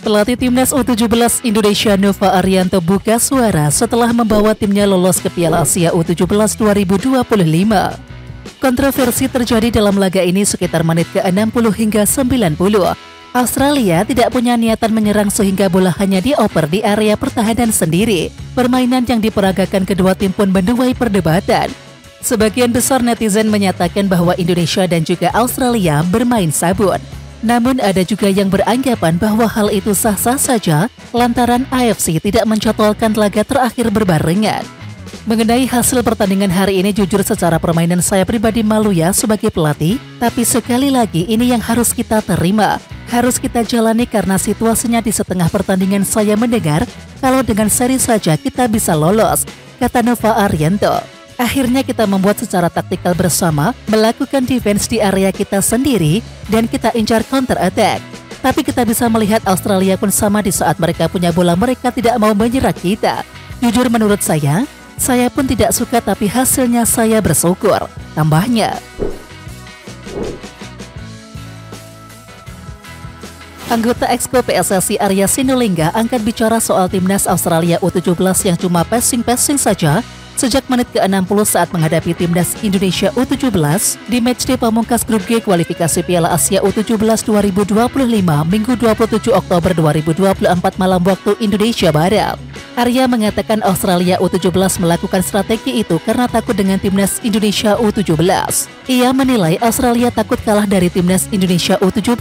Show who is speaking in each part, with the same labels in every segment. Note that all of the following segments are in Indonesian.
Speaker 1: Pelatih Timnas U17 Indonesia Nova Arianto buka suara setelah membawa timnya lolos ke Piala Asia U17 2025. Kontroversi terjadi dalam laga ini sekitar menit ke-60 hingga 90. Australia tidak punya niatan menyerang sehingga bola hanya dioper di area pertahanan sendiri. Permainan yang diperagakan kedua tim pun menuai perdebatan. Sebagian besar netizen menyatakan bahwa Indonesia dan juga Australia bermain sabun. Namun ada juga yang beranggapan bahwa hal itu sah-sah saja lantaran AFC tidak menjadwalkan laga terakhir berbarengan. Mengenai hasil pertandingan hari ini, jujur secara permainan saya pribadi malu ya sebagai pelatih, tapi sekali lagi ini yang harus kita terima, harus kita jalani karena situasinya di setengah pertandingan saya mendengar kalau dengan seri saja kita bisa lolos, kata Nova Arianto. Akhirnya kita membuat secara taktikal bersama, melakukan defense di area kita sendiri, dan kita incar counter attack. Tapi kita bisa melihat Australia pun sama di saat mereka punya bola mereka tidak mau menyerang kita. Jujur menurut saya pun tidak suka tapi hasilnya saya bersyukur, tambahnya. Anggota Exco PSSI Arya Sinulinga angkat bicara soal timnas Australia U17 yang cuma passing-passing saja sejak menit ke-60 saat menghadapi timnas Indonesia U17 di matchday pamungkas grup G kualifikasi Piala Asia U17 2025 Minggu 27 Oktober 2024 malam waktu Indonesia Barat. Arya mengatakan Australia U17 melakukan strategi itu karena takut dengan timnas Indonesia U17. Ia menilai Australia takut kalah dari timnas Indonesia U17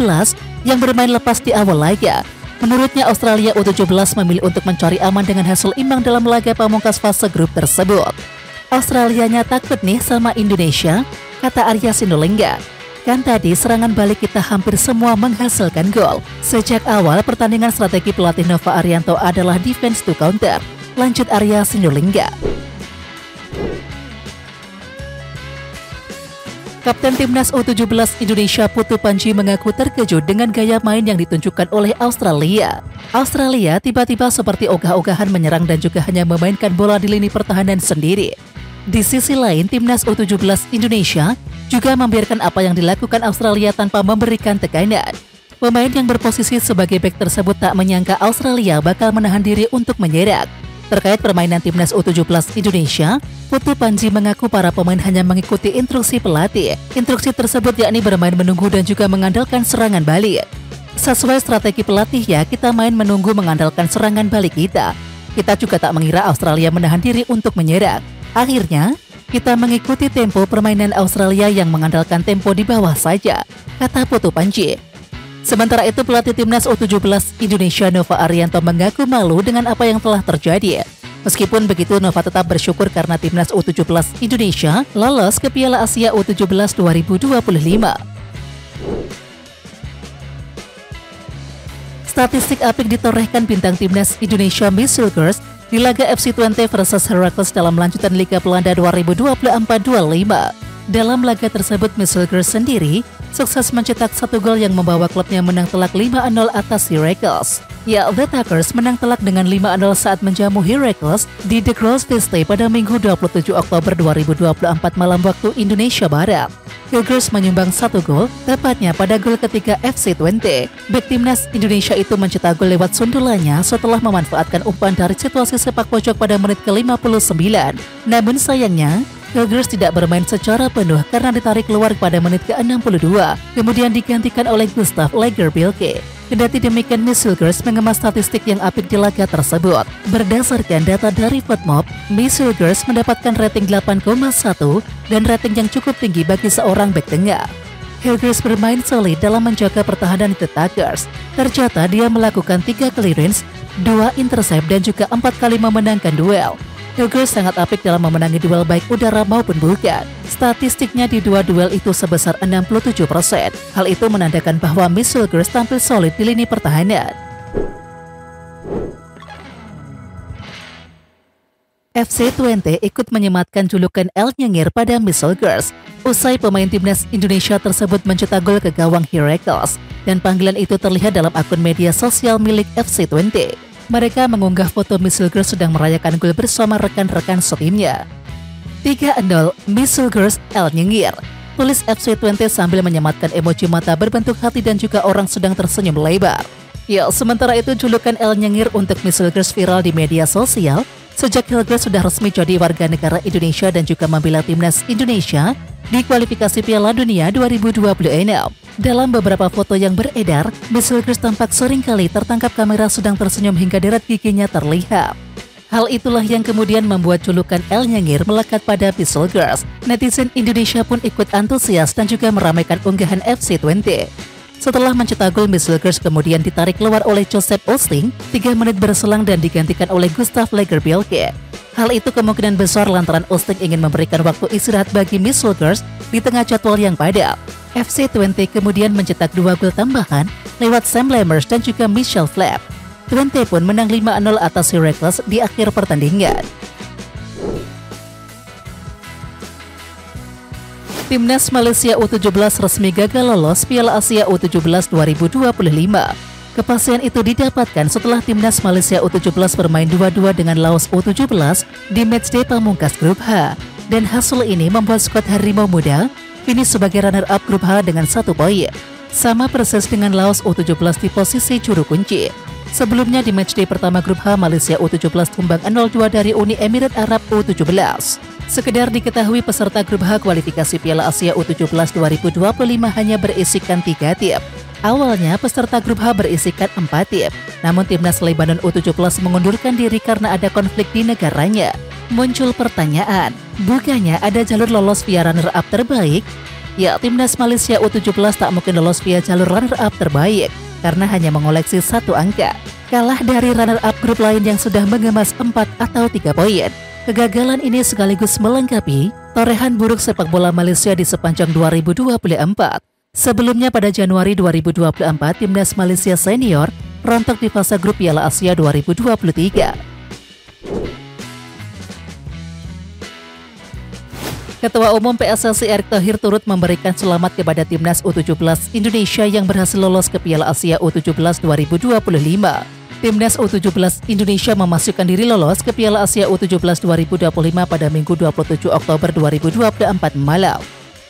Speaker 1: yang bermain lepas di awal laga. Menurutnya Australia U17 memilih untuk mencari aman dengan hasil imbang dalam laga pamungkas fase grup tersebut. Australianya takut nih sama Indonesia, kata Arya Sinulinga. Kan tadi serangan balik kita hampir semua menghasilkan gol. Sejak awal pertandingan strategi pelatih Nova Arianto adalah defense to counter, lanjut Arya Sinulinga. Kapten Timnas U17 Indonesia Putu Panji mengaku terkejut dengan gaya main yang ditunjukkan oleh Australia. Australia tiba-tiba seperti ogah-ogahan menyerang dan juga hanya memainkan bola di lini pertahanan sendiri. Di sisi lain, Timnas U17 Indonesia juga membiarkan apa yang dilakukan Australia tanpa memberikan tekanan. Pemain yang berposisi sebagai bek tersebut tak menyangka Australia bakal menahan diri untuk menyerang. Terkait permainan Timnas U17 Indonesia, Putu Panji mengaku para pemain hanya mengikuti instruksi pelatih. Instruksi tersebut yakni bermain menunggu dan juga mengandalkan serangan balik. Sesuai strategi pelatih ya, kita main menunggu mengandalkan serangan balik kita. Kita juga tak mengira Australia menahan diri untuk menyerang. Akhirnya, kita mengikuti tempo permainan Australia yang mengandalkan tempo di bawah saja, kata Putu Panji. Sementara itu pelatih Timnas U17 Indonesia Nova Arianto mengaku malu dengan apa yang telah terjadi. Meskipun begitu, Nova tetap bersyukur karena Timnas U17 Indonesia lolos ke Piala Asia U17 2025. Statistik apik ditorehkan bintang Timnas Indonesia Miss Silkers di laga FC Twente versus Heracles dalam lanjutan Liga Belanda 2024-25. Dalam laga tersebut, Miss Silkers sendiri sukses mencetak 1 gol yang membawa klubnya menang telak 5-0 atas Heracles. Ya, The Tuckers menang telak dengan 5-0 saat menjamu Heracles di The Gross Vista pada Minggu 27 Oktober 2024 malam waktu Indonesia Barat. Tigers menyumbang 1 gol, tepatnya pada gol ketiga FC Twente. Bek Timnas Indonesia itu mencetak gol lewat sundulannya setelah memanfaatkan umpan dari situasi sepak pojok pada menit ke-59. Namun sayangnya, Tigers tidak bermain secara penuh karena ditarik keluar pada menit ke-62, kemudian digantikan oleh Gustav Lagerbielke. Kendati demikian, Miss Silkers mengemas statistik yang apik di laga tersebut. Berdasarkan data dari FotMob, Miss Silkers mendapatkan rating 8,1 dan rating yang cukup tinggi bagi seorang bek tengah. Tigers bermain solid dalam menjaga pertahanan The Tuckers. Tercatat dia melakukan 3 clearance, 2 intercept dan juga 4 kali memenangkan duel. Tigers sangat apik dalam memenangi duel baik udara maupun bukan. Statistiknya di 2 duel itu sebesar 67%. Hal itu menandakan bahwa Miss Silkers tampil solid di lini pertahanan. FC Twente ikut menyematkan julukan El Nyengir pada Miss Silkers usai pemain Timnas Indonesia tersebut mencetak gol ke gawang Heracles, dan panggilan itu terlihat dalam akun media sosial milik FC Twente. Mereka mengunggah foto Missile Girls sedang merayakan gol bersama rekan-rekan setimnya. 3-0 Missile Girls El nyengir, tulis FC20 sambil menyematkan emoji mata berbentuk hati dan juga orang sedang tersenyum lebar. Ya, sementara itu julukan El nyengir untuk Missile Girls viral di media sosial sejak Hillgirls sudah resmi jadi warga negara Indonesia dan juga membela timnas Indonesia di kualifikasi Piala Dunia 2026. Dalam beberapa foto yang beredar, Missile Girls tampak seringkali tertangkap kamera sedang tersenyum hingga deret giginya terlihat. Hal itulah yang kemudian membuat julukan El nyengir melekat pada Missile Girls. Netizen Indonesia pun ikut antusias dan juga meramaikan unggahan FC20. Setelah mencetak gol, Missile Girls kemudian ditarik keluar oleh Joseph Osting 3 menit berselang dan digantikan oleh Gustav Lagerbielke. Hal itu kemungkinan besar lantaran Osting ingin memberikan waktu istirahat bagi Missile Girls di tengah jadwal yang padat. FC20 kemudian mencetak 2 gol tambahan lewat Sam Lammers dan juga Michel Flapp. Twente pun menang 5-0 atas Heracles di akhir pertandingan. Timnas Malaysia U17 resmi gagal lolos Piala Asia U17 2025. Kepastian itu didapatkan setelah Timnas Malaysia U17 bermain 2-2 dengan Laos U17 di matchday pamungkas grup H. Dan hasil ini membuat skuad Harimau Muda finish sebagai runner-up grup H dengan 1 poin. Sama persis dengan Laos U17 di posisi juru kunci. Sebelumnya di matchday pertama grup H, Malaysia U17 tumbang 0-2 dari Uni Emirat Arab U17. Sekedar diketahui peserta grup H kualifikasi Piala Asia U17 2025 hanya berisikan 3 tim. Awalnya peserta grup H berisikan 4 tim, namun timnas Lebanon U17 mengundurkan diri karena ada konflik di negaranya. Muncul pertanyaan, bukannya ada jalur lolos via runner-up terbaik? Ya, timnas Malaysia U17 tak mungkin lolos via jalur runner-up terbaik karena hanya mengoleksi 1 angka. Kalah dari runner-up grup lain yang sudah mengemas 4 atau 3 poin. Kegagalan ini sekaligus melengkapi torehan buruk sepak bola Malaysia di sepanjang 2024. Sebelumnya pada Januari 2024, timnas Malaysia senior rontok di fase grup Piala Asia 2023. Ketua Umum PSSI Erick Thohir turut memberikan selamat kepada timnas U17 Indonesia yang berhasil lolos ke Piala Asia U17 2025. Timnas U17 Indonesia memastikan diri lolos ke Piala Asia U17 2025 pada Minggu 27 Oktober 2024 malam.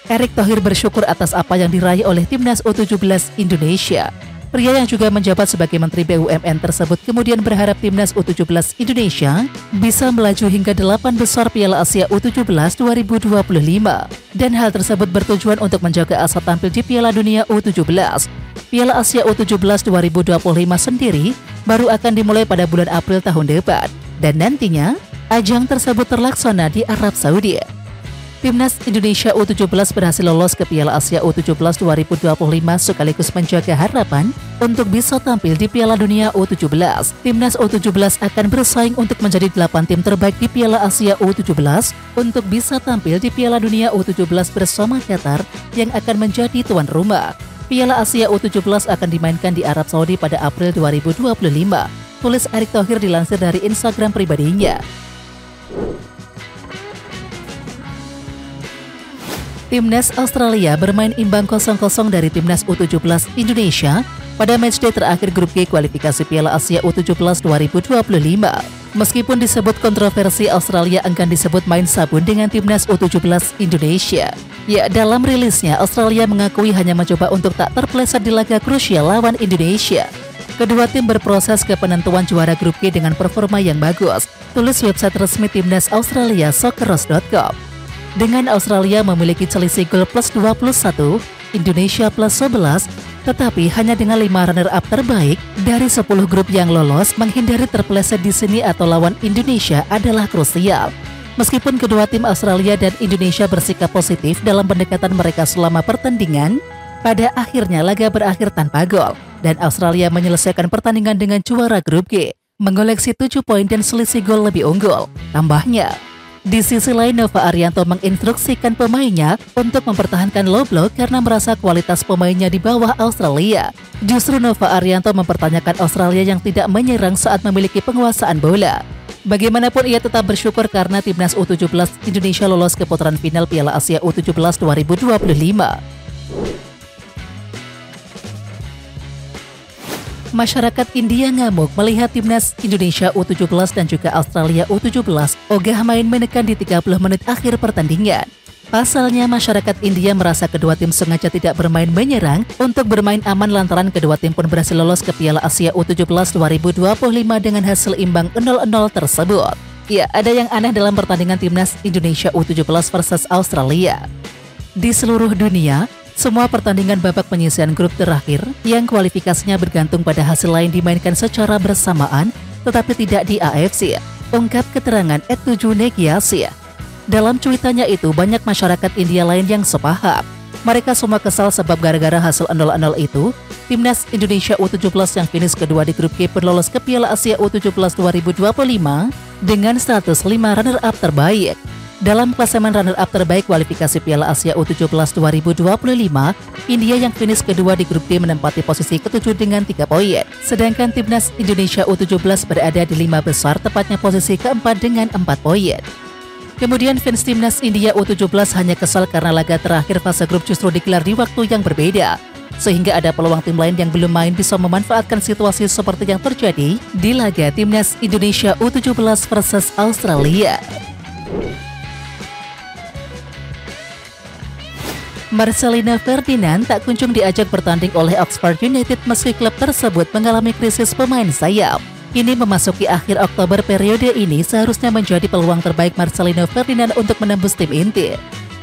Speaker 1: Erick Thohir bersyukur atas apa yang diraih oleh Timnas U17 Indonesia. Pria yang juga menjabat sebagai Menteri BUMN tersebut kemudian berharap Timnas U17 Indonesia bisa melaju hingga 8 besar Piala Asia U17 2025. Dan hal tersebut bertujuan untuk menjaga asa tampil di Piala Dunia U17. Piala Asia U17 2025 sendiri baru akan dimulai pada bulan April tahun depan. Dan nantinya, ajang tersebut terlaksana di Arab Saudi. Timnas Indonesia U17 berhasil lolos ke Piala Asia U17 2025 sekaligus menjaga harapan untuk bisa tampil di Piala Dunia U17. Timnas U17 akan bersaing untuk menjadi 8 tim terbaik di Piala Asia U17 untuk bisa tampil di Piala Dunia U17 bersama Qatar yang akan menjadi tuan rumah. Piala Asia U17 akan dimainkan di Arab Saudi pada April 2025, tulis Erick Thohir dilansir dari Instagram pribadinya. Timnas Australia bermain imbang 0-0 dari Timnas U17 Indonesia pada matchday terakhir grup G kualifikasi Piala Asia U17 2025. Meskipun disebut kontroversi, Australia enggan disebut main sabun dengan Timnas U17 Indonesia. Ya, dalam rilisnya, Australia mengakui hanya mencoba untuk tak terpeleset di laga krusial lawan Indonesia. Kedua tim berproses ke penentuan juara grup G dengan performa yang bagus, tulis website resmi Timnas Australia Socceroos.com. Dengan Australia memiliki selisih gol plus 21, Indonesia plus 11, tetapi hanya dengan 5 runner-up terbaik dari 10 grup yang lolos, menghindari terpeleset di sini atau lawan Indonesia adalah krusial. Meskipun kedua tim Australia dan Indonesia bersikap positif dalam pendekatan mereka selama pertandingan, pada akhirnya laga berakhir tanpa gol, dan Australia menyelesaikan pertandingan dengan juara grup G, mengoleksi 7 poin dan selisih gol lebih unggul. Tambahnya, di sisi lain, Nova Arianto menginstruksikan pemainnya untuk mempertahankan low block karena merasa kualitas pemainnya di bawah Australia. Justru Nova Arianto mempertanyakan Australia yang tidak menyerang saat memiliki penguasaan bola. Bagaimanapun ia tetap bersyukur karena Timnas U17 Indonesia lolos ke putaran final Piala Asia U17 2025. Masyarakat India ngamuk melihat timnas Indonesia U17 dan juga Australia U17 ogah main menekan di 30 menit akhir pertandingan. Pasalnya masyarakat India merasa kedua tim sengaja tidak bermain menyerang untuk bermain aman lantaran kedua tim pun berhasil lolos ke Piala Asia U17 2025 dengan hasil imbang 0-0 tersebut. Ya, ada yang aneh dalam pertandingan timnas Indonesia U17 versus Australia. Di seluruh dunia, semua pertandingan babak penyisihan grup terakhir yang kualifikasinya bergantung pada hasil lain dimainkan secara bersamaan, tetapi tidak di AFC, ungkap keterangan @7negiasi. Dalam cuitannya itu, banyak masyarakat India lain yang sepaham. Mereka semua kesal sebab gara-gara hasil 0-0 itu, timnas Indonesia U17 yang finish kedua di grup G pun lolos ke Piala Asia U17 2025 dengan status 5 runner-up terbaik. Dalam klasemen runner-up terbaik kualifikasi Piala Asia U17 2025, India yang finish kedua di grup D menempati posisi ke-7 dengan 3 poin. Sedangkan timnas Indonesia U17 berada di 5 besar, tepatnya posisi ke-4 dengan 4 poin. Kemudian fans timnas India U17 hanya kesal karena laga terakhir fase grup justru digelar di waktu yang berbeda, sehingga ada peluang tim lain yang belum main bisa memanfaatkan situasi seperti yang terjadi di laga timnas Indonesia U17 versus Australia. Marcelino Ferdinand tak kunjung diajak bertanding oleh Oxford United meski klub tersebut mengalami krisis pemain sayap. Ini memasuki akhir Oktober, periode ini seharusnya menjadi peluang terbaik Marcelino Ferdinand untuk menembus tim inti.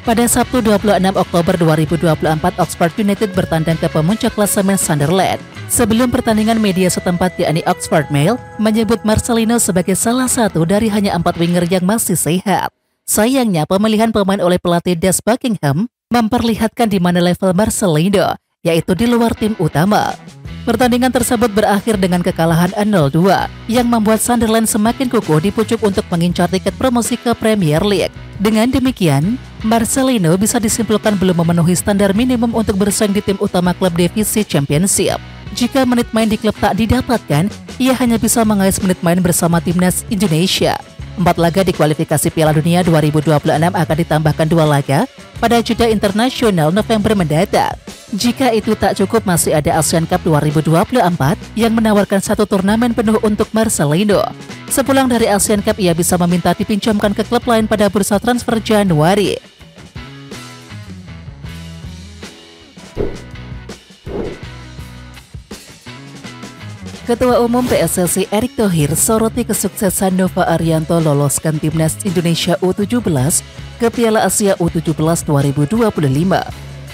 Speaker 1: Pada Sabtu 26 Oktober 2024, Oxford United bertandang ke pemuncak klasemen Sunderland. Sebelum pertandingan, media setempat yakni Oxford Mail menyebut Marcelino sebagai salah satu dari hanya 4 winger yang masih sehat. Sayangnya, pemilihan pemain oleh pelatih Des Buckingham memperlihatkan di mana level Marcelino, yaitu di luar tim utama. Pertandingan tersebut berakhir dengan kekalahan 0-2 yang membuat Sunderland semakin kukuh di pucuk untuk mengincar tiket promosi ke Premier League. Dengan demikian, Marcelino bisa disimpulkan belum memenuhi standar minimum untuk bersaing di tim utama klub divisi Championship. Jika menit main di klub tak didapatkan, ia hanya bisa mengais menit main bersama timnas Indonesia. 4 laga di kualifikasi Piala Dunia 2026 akan ditambahkan 2 laga pada jeda internasional November mendatang. Jika itu tak cukup, masih ada Asian Cup 2024 yang menawarkan 1 turnamen penuh untuk Marcelino. Sepulang dari Asian Cup, ia bisa meminta dipinjamkan ke klub lain pada bursa transfer Januari. Ketua Umum PSSI Erick Thohir soroti kesuksesan Nova Arianto loloskan timnas Indonesia U17 ke Piala Asia U17 2025.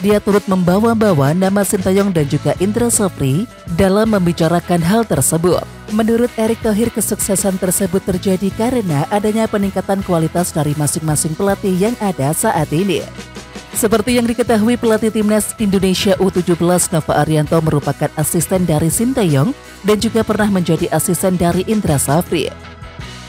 Speaker 1: Dia turut membawa-bawa nama Sintayong dan juga Indra Safri dalam membicarakan hal tersebut. Menurut Erick Thohir, kesuksesan tersebut terjadi karena adanya peningkatan kualitas dari masing-masing pelatih yang ada saat ini. Seperti yang diketahui, pelatih timnas Indonesia U17 Nova Arianto merupakan asisten dari Sintayong dan juga pernah menjadi asisten dari Indra Safri.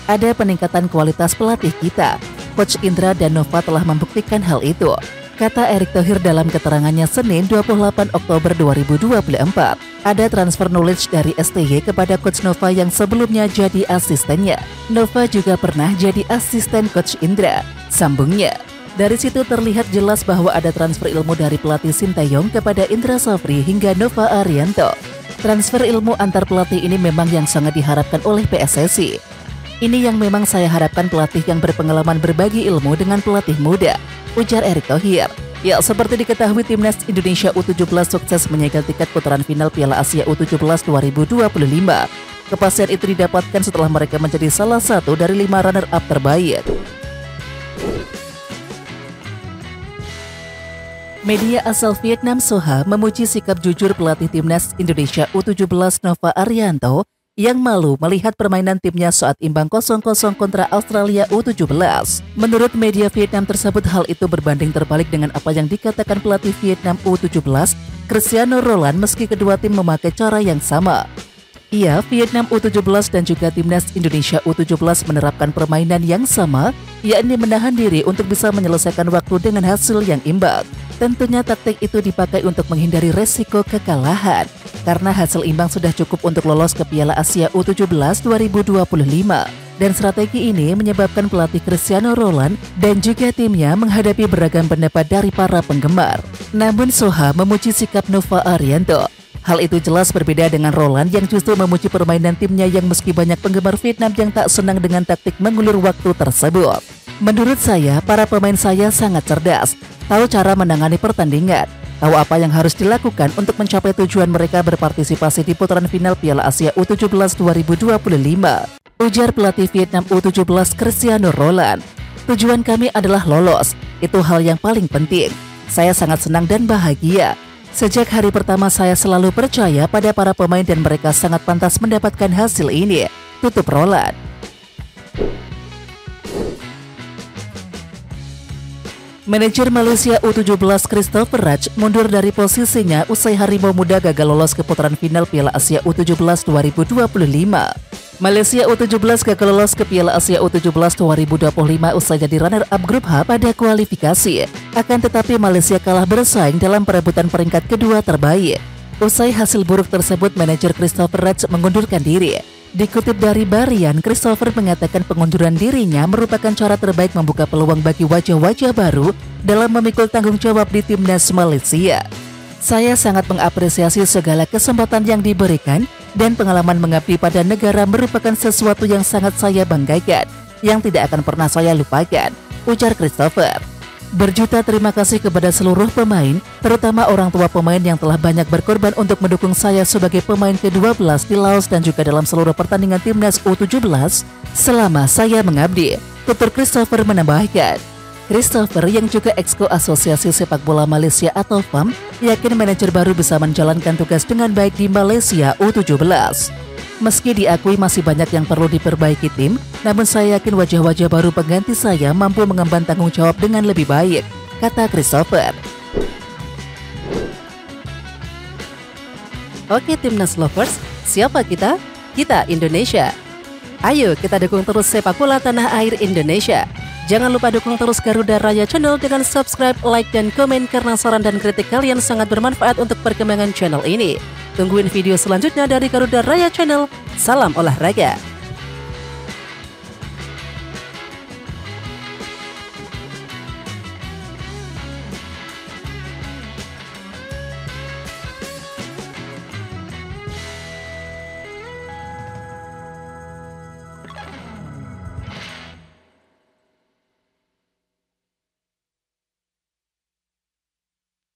Speaker 1: Ada peningkatan kualitas pelatih kita. Coach Indra dan Nova telah membuktikan hal itu, kata Erick Thohir dalam keterangannya Senin 28 Oktober 2024. Ada transfer knowledge dari STY kepada Coach Nova yang sebelumnya jadi asistennya. Nova juga pernah jadi asisten Coach Indra, sambungnya. Dari situ terlihat jelas bahwa ada transfer ilmu dari pelatih Sintayong kepada Indra Safri hingga Nova Arianto. Transfer ilmu antar pelatih ini memang yang sangat diharapkan oleh PSSI. Ini yang memang saya harapkan, pelatih yang berpengalaman berbagi ilmu dengan pelatih muda, ujar Erick Thohir. Ya, seperti diketahui, timnas Indonesia U17 sukses menyegel tiket putaran final Piala Asia U17 2025. Kepastian itu didapatkan setelah mereka menjadi salah satu dari 5 runner-up terbaik. Media asal Vietnam Soha memuji sikap jujur pelatih timnas Indonesia U17 Nova Arianto yang malu melihat permainan timnya saat imbang 0-0 kontra Australia U17. Menurut media Vietnam tersebut, hal itu berbanding terbalik dengan apa yang dikatakan pelatih Vietnam U17, Cristiano Roland, meski kedua tim memakai cara yang sama. Ia, Vietnam U17 dan juga timnas Indonesia U17 menerapkan permainan yang sama, yakni menahan diri untuk bisa menyelesaikan waktu dengan hasil yang imbang. Tentunya taktik itu dipakai untuk menghindari resiko kekalahan, karena hasil imbang sudah cukup untuk lolos ke Piala Asia U17 2025. Dan strategi ini menyebabkan pelatih Cristiano Roland dan juga timnya menghadapi beragam pendapat dari para penggemar. Namun Soha memuji sikap Nova Arianto. Hal itu jelas berbeda dengan Roland yang justru memuji permainan timnya yang meski banyak penggemar Vietnam yang tak senang dengan taktik mengulur waktu tersebut. Menurut saya, para pemain saya sangat cerdas, tahu cara menangani pertandingan, tahu apa yang harus dilakukan untuk mencapai tujuan mereka berpartisipasi di putaran final Piala Asia U17 2025. Ujar pelatih Vietnam U17 Cristiano Roland. Tujuan kami adalah lolos, itu hal yang paling penting. Saya sangat senang dan bahagia. Sejak hari pertama saya selalu percaya pada para pemain dan mereka sangat pantas mendapatkan hasil ini, tutup Roland. Manajer Malaysia U17 Christopher Raj mundur dari posisinya usai Harimau Muda gagal lolos ke putaran final Piala Asia U17 2025. Malaysia U17 gagal lolos ke Piala Asia U17 2025 usai jadi runner-up grup H pada kualifikasi. Akan tetapi Malaysia kalah bersaing dalam perebutan peringkat kedua terbaik. Usai hasil buruk tersebut, manajer Christopher Raj mengundurkan diri. Dikutip dari Barian, Christopher mengatakan pengunduran dirinya merupakan cara terbaik membuka peluang bagi wajah-wajah baru dalam memikul tanggung jawab di timnas Malaysia. Saya sangat mengapresiasi segala kesempatan yang diberikan dan pengalaman mengabdi pada negara merupakan sesuatu yang sangat saya banggakan, yang tidak akan pernah saya lupakan, ujar Christopher. Berjuta terima kasih kepada seluruh pemain, terutama orang tua pemain yang telah banyak berkorban untuk mendukung saya sebagai pemain ke-12 di Laos dan juga dalam seluruh pertandingan timnas U17 selama saya mengabdi, tutur Christopher menambahkan. Christopher yang juga Exco Asosiasi Sepak Bola Malaysia atau FAM yakin manajer baru bisa menjalankan tugas dengan baik di Malaysia U17. Meski diakui masih banyak yang perlu diperbaiki tim, namun saya yakin wajah-wajah baru pengganti saya mampu mengemban tanggung jawab dengan lebih baik, kata Christopher. Oke Timnas Lovers, siapa kita? Kita Indonesia. Ayo kita dukung terus sepak bola tanah air Indonesia. Jangan lupa dukung terus Garuda Raya Channel dengan subscribe, like, dan komen karena saran dan kritik kalian sangat bermanfaat untuk perkembangan channel ini. Tungguin video selanjutnya dari Garuda Raya Channel. Salam olahraga.